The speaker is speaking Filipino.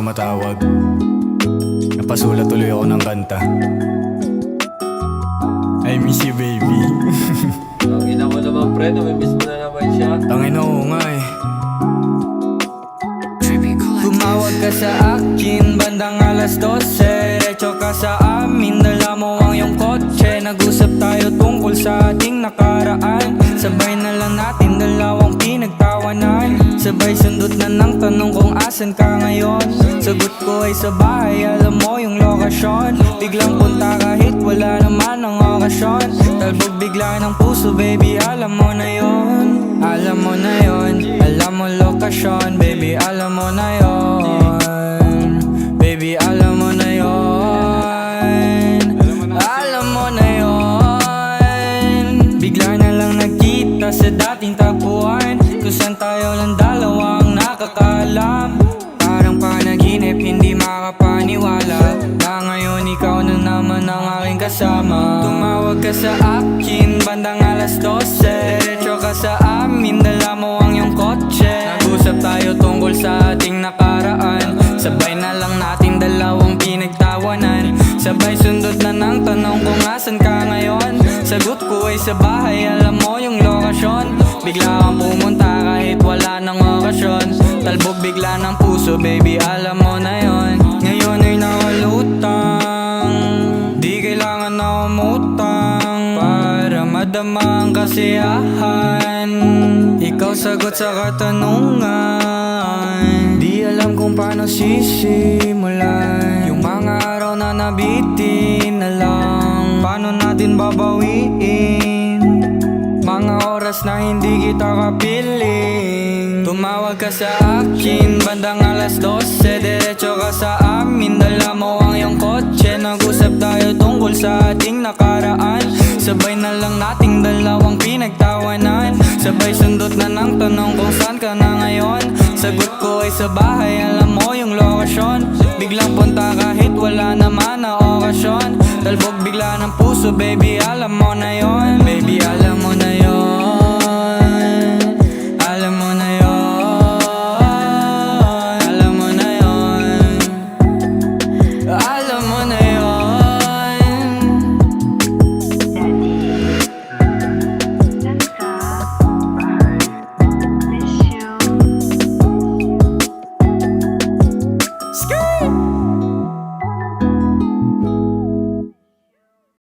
tumatawag. Napasulat tuloy ako ng kanta. I miss you, baby. Ang ina mo naman, pre, namimiss mo na naman siya. Tangina ko nga eh. Tumawag ka sa akin, bandang alas 12. Diretso ka sa amin, dala mo ang iyong kotse. Nag-usap tayo tungkol sa ating nakaraan. Sabay na lang natin dalawang pinagtawanan. Sabay sundot na ng tanong kung asan ka ngayon. Sagot ko ay sa bahay, alam mo yung lokasyon. Biglang punta kahit wala naman ang okasyon. Talbog bigla ng puso, baby, alam mo na yon. Alam mo na yon, alam mo lokasyon, baby, alam mo na yon. Baby, alam mo na yon. Alam mo na yon. Bigla na lang nagkita sa dating tagpuan, kung saan tayo lang dalawang nakakaalam. Parang panaginip, hindi makapaniwala na ngayon ikaw na naman ang aking kasama. Tumawag ka sa akin, bandang alas 12. Diretso ka sa amin, dala mo ang iyong kotse. Nag-usap tayo tungkol sa ating nakaraan. Sabay na lang natin dalawang pinagtawanan. Sabay sundot na ng tanong kung asan ka ngayon. Sagot ko ay sa bahay, alam mo yung lokasyon. Bigla kang pumunta kahit wala ng okasyon. Talbog bigla ng puso, baby, alam mo na yon. Ngayon ay nakalutang, di kailangan na umutang para madama ang kasiyahan. Ikaw sagot sa katanungan, di alam kung paano sisimulan. Yung mga araw na nabitin na lang, paano natin babawiin mga oras na hindi kita kapiling. Tumawag ka sa akin, bandang alas 12. Diretso ka sa amin, dala mo ang iyong kotse. Nag-usap tayo tungkol sa ating nakaraan. Sabay na lang nating dalawang pinagtawanan. Sabay sundot na ng tanong kung saan ka na ngayon. Sagot ko ay sa bahay, alam mo yung lokasyon. Biglang punta kahit wala naman na okasyon. Talbog bigla ng puso, baby, alam mo na yon. Baby, alam mo na yon.